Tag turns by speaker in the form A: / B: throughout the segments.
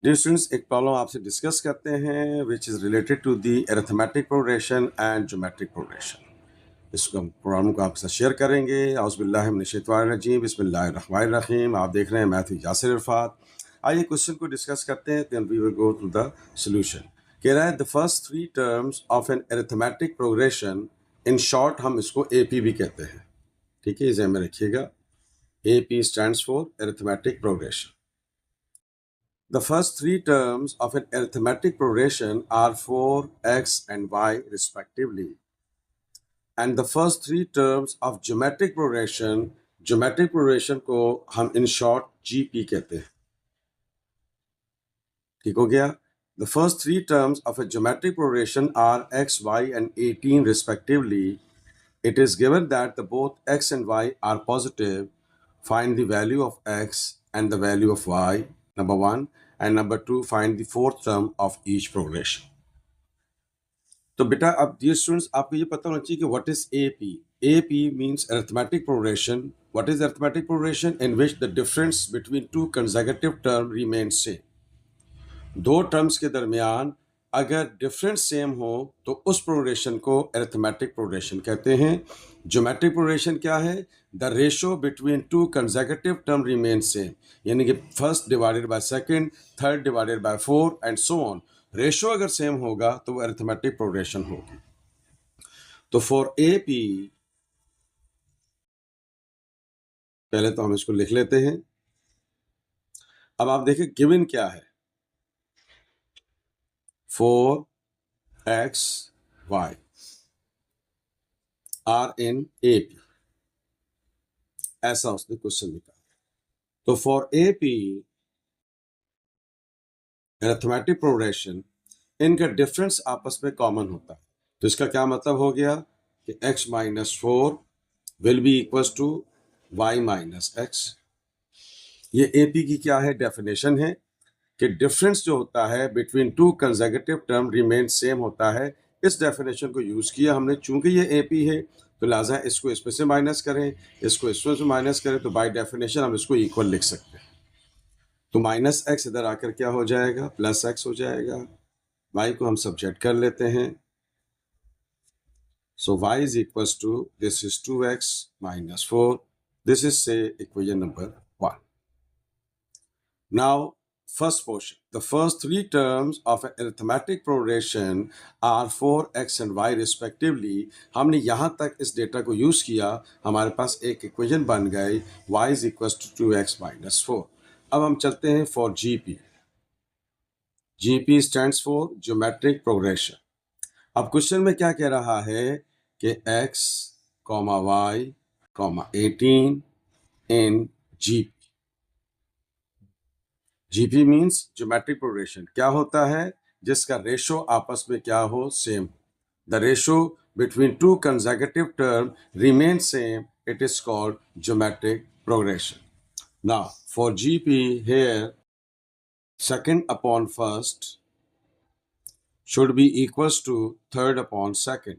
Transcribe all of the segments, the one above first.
A: Dear students, एक problem आपसे discuss करते हैं which is related to the arithmetic progression and geometric progression. इसको प्रॉब्लम को आपके साथ शेयर करेंगे। औज़ुबिल्लाहि मिनश्शैतानिर्रजीम, बिस्मिल्लाहिर्रहमानिर्रहीम। आप देख रहे हैं मैथ विद यासिर इरफात। आइए क्वेश्चन को डिस्कस करते हैं, then we will go through the solution. कह रहा है the first three terms of an arithmetic progression, in short हम इसको AP भी कहते हैं। ठीक है, इसे में रखिएगा। AP stands for arithmetic progression. The first three terms of an arithmetic progression are 4x and y respectively. And the first three terms of geometric progression को हम in short GP कहते हैं। ठीक हो गया? The first three terms of a geometric progression are x, y and 18 respectively. It is given that the both x and y are positive. Find the value of x and the value of y, number one, and number two, find the fourth term of each progression. तो बेटा अब dear students, आपको ये पता होना चाहिए कि what is AP। AP means arithmetic progression. What is arithmetic progression? In which the difference between two consecutive term remains same. दो टर्म्स के दरमियान अगर डिफरेंस सेम हो तो उस प्रोग्रेशन को अरिथमेटिक प्रोग्रेशन कहते हैं। ज्योमेट्रिक प्रोग्रेशन क्या है? The ratio between two consecutive term remain same, यानी कि first divided by second, third divided by four and so on. Ratio अगर सेम होगा तो वो अरिथमेटिक प्रोग्रेशन होगी। तो फॉर AP, पहले तो हम इसको लिख लेते हैं। अब आप देखिए गिवन क्या है, 4x y are in AP, ऐसा उसने क्वेश्चन लिखा। तो फॉर AP अरिथमेटिक प्रोग्रेशन, इनका डिफरेंस आपस में कॉमन होता है। तो इसका क्या मतलब हो गया कि x minus 4 will be equals to y minus x। ये AP की क्या है? डेफिनेशन है कि डिफरेंस जो होता है between two consecutive term remain same होता है। इस डेफिनेशन को यूज किया हमने। चूंकि ये AP है तो लिहाजा इसको इसमें से माइनस करें, इसको इसमें से माइनस करें, तो बाय डेफिनेशन हम इसको इक्वल लिख सकते हैं। तो माइनस x इधर आकर क्या हो जाएगा? प्लस x हो जाएगा। y को हम सब्जेक्ट कर लेते हैं। So y is equals to, this is 2x minus 4. This is say equation number 1. Now first portion, the first three terms of an arithmetic progression are 4x and y respectively. हमने यहाँ तक इस data को use किया, हमारे पास एक equation बन गई, y is equals to 2x minus 4. अब हम चलते हैं for GP. GP stands for geometric progression. अब क्वेश्चन में क्या कह रहा है कि x, y, 18 in GP. GP means geometric progression. क्या होता है? जिसका रेशो आपस में क्या हो? Same. The ratio between two consecutive term remain same, it is called geometric progression. Now for GP here, second upon first should be equals to third upon second.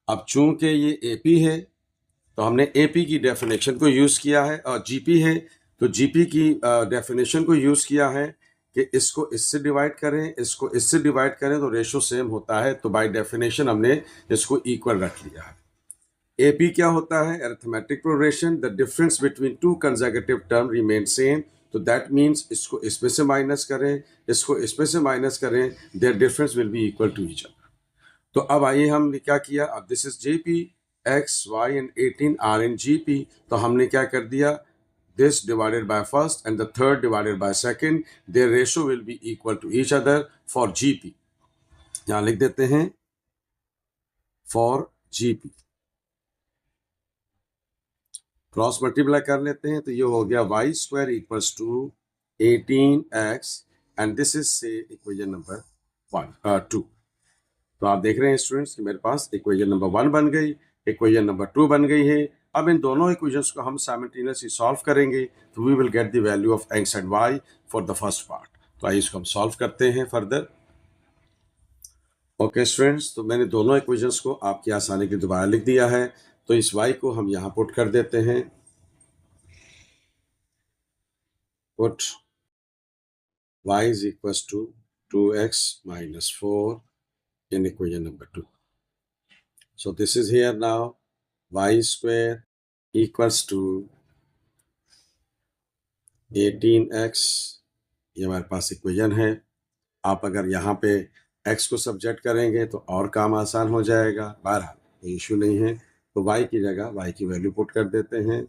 A: अब चूंकि ये AP है तो हमने AP की डेफिनेशन को use किया है, और GP है तो GP की डेफिनेशन को यूज किया है कि इसको इससे डिवाइड करें, इसको इससे डिवाइड करें तो रेशो सेम होता है। तो बाय डेफिनेशन हमने इसको इक्वल रख लिया है। AP क्या होता है? Arithmetic progression. The difference between two consecutive term remain same. तो दैट मीन्स इसको इसमें से माइनस करें, इसको इसमें से माइनस करें, their difference will be equal to each other. तो अब आइए हमने क्या किया, अब this is GP, x, y and 18 are in GP। तो हमने क्या कर दिया, this divided by first and the third divided by second, their ratio will be equal to each other for GP। यहाँ लिख देते हैं for GP, क्रॉस मल्टीप्लाई कर लेते हैं तो ये हो गया y square equals to 18x and this is say equation number 2। तो आप देख रहे हैं स्टूडेंट्स कि मेरे पास इक्वेशन नंबर 1 बन गई, इक्वेशन नंबर 2 बन गई है। अब इन दोनों इक्वेशंस को हम साइमल्टेनियसली सॉल्व करेंगे तो we will get the value of x and y for the first part. तो आइए इसको हम सॉल्व करते हैं फर्दर। ओके स्टूडेंट्स, तो मैंने दोनों इक्वेशंस को आपकी आसानी के दोबारा लिख दिया है। तो इस y को हम यहाँ पुट कर देते हैं, put y is equals to 2x minus 4 in equation number 2. So this is here now, y square equals to 18x, ये हमारे पास इक्वेशन है। आप अगर यहाँ पे x को सब्जेक्ट करेंगे तो और काम आसान हो जाएगा। बहरहाल कोई इशू नहीं है, तो y की जगह y की वैल्यू पुट कर देते हैं।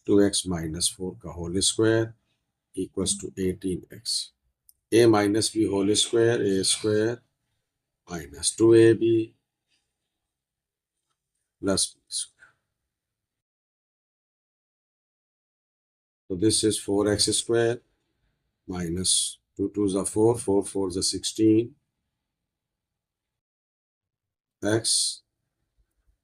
A: 2x माइनस 4 का whole square equals to 18x, a minus b whole square, a square minus 2ab plus b square. So this is 4x square minus 2 2s are 4, 4 4s are 16, x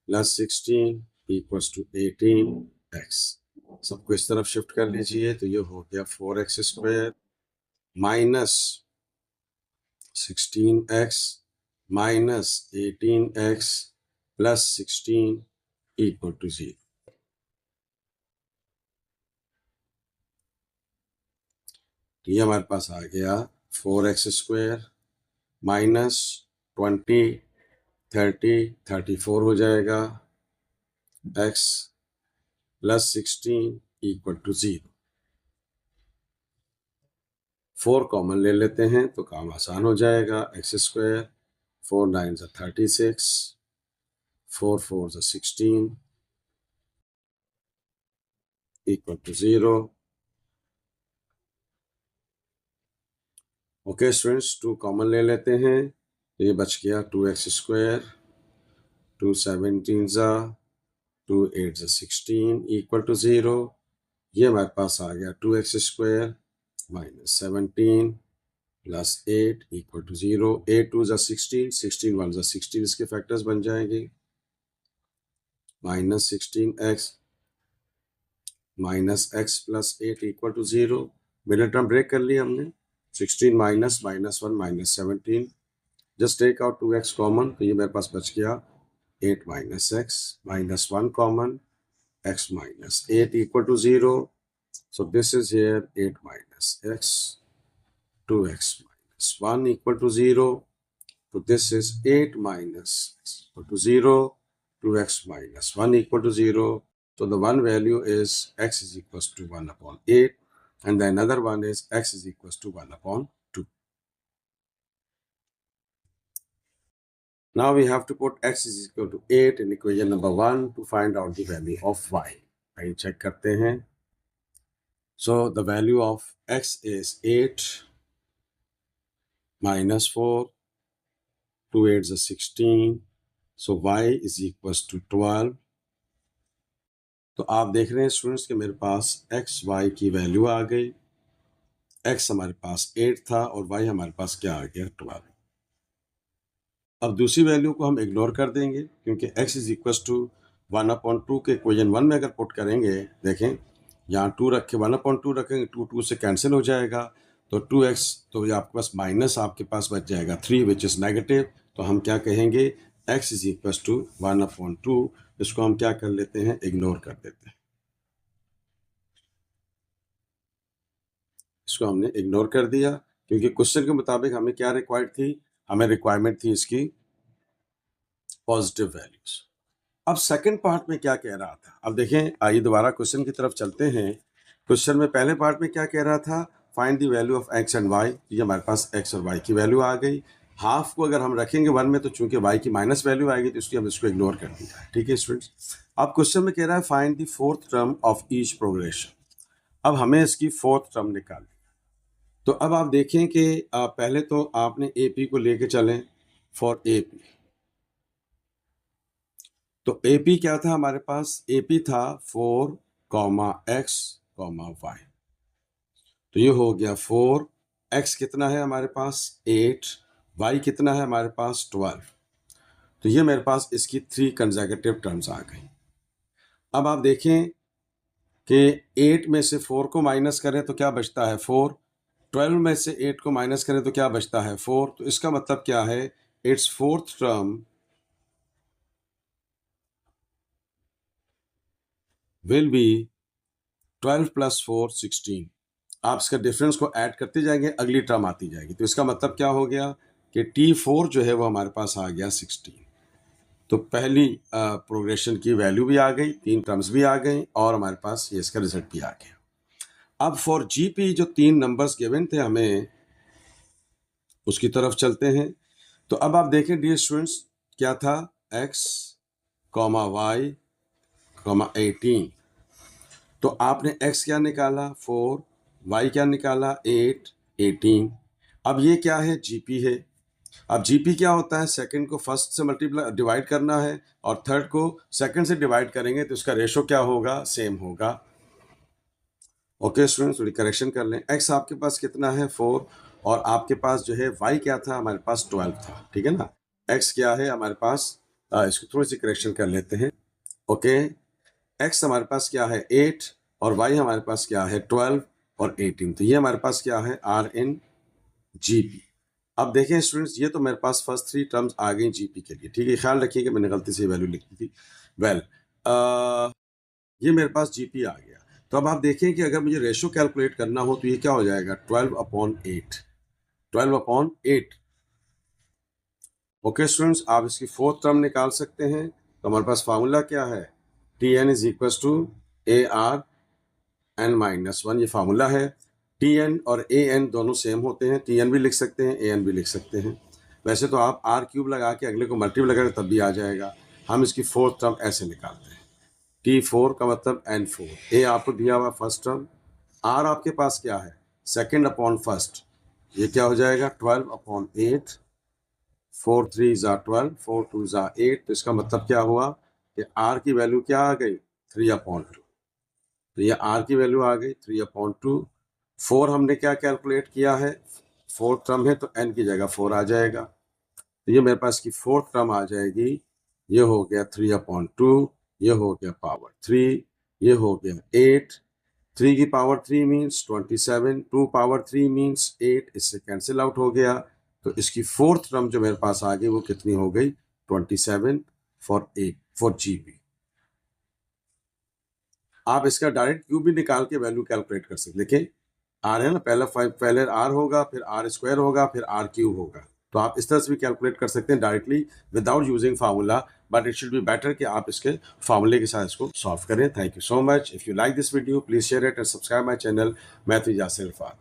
A: plus 16 equals to 18x. सबको इस तरफ shift कर लीजिए तो ये हो गया 4x square minus 16x minus 18x plus 16 equal to 0। तो ये हमारे पास आ गया 4x स्क्वायर माइनस 20 30 34 हो जाएगा, x plus 16 equal to 0। 4 common ले लेते हैं तो काम आसान हो जाएगा। x square 4 9s are 36, 4 4s are 16 equal to 0। Okay students, 2 common ले लेते हैं तो ये बच गया 2x square, 2 17s are 2 8s are 16 equal to 0। ये हमारे पास आ गया 2x square minus 17 plus 8 equal to 0। 8 2s are 16, 16 1s are 16, इसके फैक्टर्स बन जाएंगे। Minus 16x minus x plus 8 equal to 0। Middle term break कर लिया हमने। 16 minus minus 1 minus 17, just take out 2x common तो ये मेरे पास बच गया 8 minus x minus 1 common, x minus 8 equal to 0. So this is here 8 minus x, 2x minus 1 equal to 0. So this is 8 minus x equal to 0, 2x minus 1 equal to 0. So the one value is x is equals to 1 upon 8, and the another one is x is equals to 1 upon 2. Now we have to put x is equal to 8 in equation number 1 to find out the value of y. आइए check करते हैं। So the value of x is 8 minus 4, 2 8s are 16. So y is equals to 12. तो आप देख रहे हैं students कि मेरे पास x y की वैल्यू आ गई। x हमारे पास 8 था और y हमारे पास क्या आ गया 12। अब दूसरी वैल्यू को हम इग्नोर कर देंगे क्योंकि x इज इक्वल्स टू 1/2 के इक्वेशन 1 में अगर पुट करेंगे, देखें यहाँ 2 रखे 1/2 रखेंगे, 2 2 से कैंसिल हो जाएगा तो 2x, तो ये आपके पास माइनस आपके पास बच जाएगा 3 विच इज़ नेगेटिव। तो हम क्या कहेंगे x इज इक्वल्स टू 1/2, इसको हम क्या कर लेते हैं इग्नोर कर देते हैं। इसको हमने इग्नोर कर दिया क्योंकि क्वेश्चन के मुताबिक हमें क्या रिक्वायर्ड थी, हमें रिक्वायरमेंट थी इसकी पॉजिटिव वैल्यूज। अब सेकंड पार्ट में क्या कह रहा था, अब देखें, आइए दोबारा क्वेश्चन की तरफ चलते हैं। क्वेश्चन में पहले पार्ट में क्या कह रहा था, find the value of x and y। ये हमारे पास x और y की वैल्यू आ गई। हाफ को अगर हम रखेंगे 1 में तो चूंकि y की माइनस वैल्यू आएगी तो इसलिए हम इसको इग्नोर कर दिया है। ठीक है स्टूडेंट्स, अब क्वेश्चन में कह रहा है find the fourth term of each progression. अब हमें इसकी फोर्थ टर्म निकालनी। तो अब आप देखें कि पहले तो आपने AP को लेके चलें फॉर AP। तो AP क्या था हमारे पास, AP था 4, x, y। तो ये हो गया 4, x कितना है हमारे पास 8, y कितना है हमारे पास 12। तो ये मेरे पास इसकी 3 कंसेक्यूटिव टर्म्स आ गई। अब आप देखें कि 8 में से 4 को माइनस करें तो क्या बचता है 4, 12 में से 8 को माइनस करें तो क्या बचता है 4। तो इसका मतलब क्या है, it's fourth term will be 12 plus 4 16, आप इसका डिफरेंस को ऐड करते जाएंगे, अगली टर्म आती जाएगी। तो इसका मतलब क्या हो गया कि T4 जो है वो हमारे पास आ गया 16। तो पहली प्रोग्रेशन की वैल्यू भी आ गई, 3 टर्म्स भी आ गई और हमारे पास ये इसका रिजल्ट भी आ गया। अब फॉर GP जो 3 नंबर्स गिवन थे हमें, उसकी तरफ चलते हैं। तो अब आप देखें डियर स्टूडेंट्स, क्या था, x, y, 18। तो आपने x क्या निकाला 4, y क्या निकाला 8, 18। अब ये क्या है, GP है। अब GP क्या होता है, सेकंड को फर्स्ट से मल्टीप्लाई डिवाइड करना है और थर्ड को सेकंड से डिवाइड करेंगे तो उसका रेशो क्या होगा, सेम होगा। ओके स्टूडेंट्स, थोड़ी करेक्शन कर लें। x आपके पास कितना है 4 और आपके पास जो है y क्या था, हमारे पास 12 था, ठीक है ना। x क्या है हमारे पास, इसको थोड़ी सी करेक्शन कर लेते हैं। ओके, x हमारे पास क्या है 8 और y हमारे पास क्या है 12 और 18। तो ये हमारे पास क्या है R in GP। अब देखें स्टूडेंट्स, ये तो मेरे पास फर्स्ट 3 टर्म्स आ गई GP के लिए, ठीक है। ख्याल रखिए कि मैंने गलती से वैल्यू लिखी थी। वेल ये मेरे पास GP आ गया। तो अब आप देखें कि अगर मुझे रेशो कैलकुलेट करना हो तो ये क्या हो जाएगा, 12/8, 12/8। ओके स्टूडेंट्स, आप इसकी फोर्थ टर्म निकाल सकते हैं। तो हमारे पास फार्मूला क्या है, TN = ARn-1, ये फार्मूला है। TN और AN दोनों सेम होते हैं, TN भी लिख सकते हैं, AN भी लिख सकते हैं। वैसे तो आप R³ लगा के अगले को मल्टीप्लाई लगाएं तब भी आ जाएगा। हम इसकी फोर्थ टर्म ऐसे निकालते हैं, T4 का मतलब N4। A आपको दिया हुआ फर्स्ट टर्म, R आपके पास क्या है, सेकेंड अपॉन फर्स्ट, ये क्या हो जाएगा 12/8। 4 3 = 12, 4 2 = 8। तो इसका मतलब क्या हुआ कि R की वैल्यू क्या आ गई, 3/2। तो ये R की वैल्यू आ गई 3/2। 4 हमने क्या कैलकुलेट किया है, फोर्थ टर्म है तो n की जगह 4 आ जाएगा। तो ये मेरे पास की फोर्थ टर्म आ जाएगी, ये हो गया 3/2, ये हो गया पावर 3, ये हो गया 8। 3 की पावर 3 मीन्स 27, 2 पावर 3 मीन्स 8, इससे कैंसिल आउट हो गया। तो इसकी फोर्थ टर्म जो मेरे पास आ गई वो कितनी हो गई, 27 फॉर GP। आप इसका डायरेक्ट क्यूब भी निकाल के वैल्यू कैलकुलेट कर सकते, देखिए R है ना, पहले R होगा, फिर R² होगा, फिर R³ होगा। तो आप इस तरह से भी कैलकुलेट कर सकते हैं directly without using formula, but it should be better कि आप इसके फार्मूले के साथ इसको सॉल्व करें। Thank you so much. If you like this video please share it and subscribe my channel. मैं तो यासिर इरफान।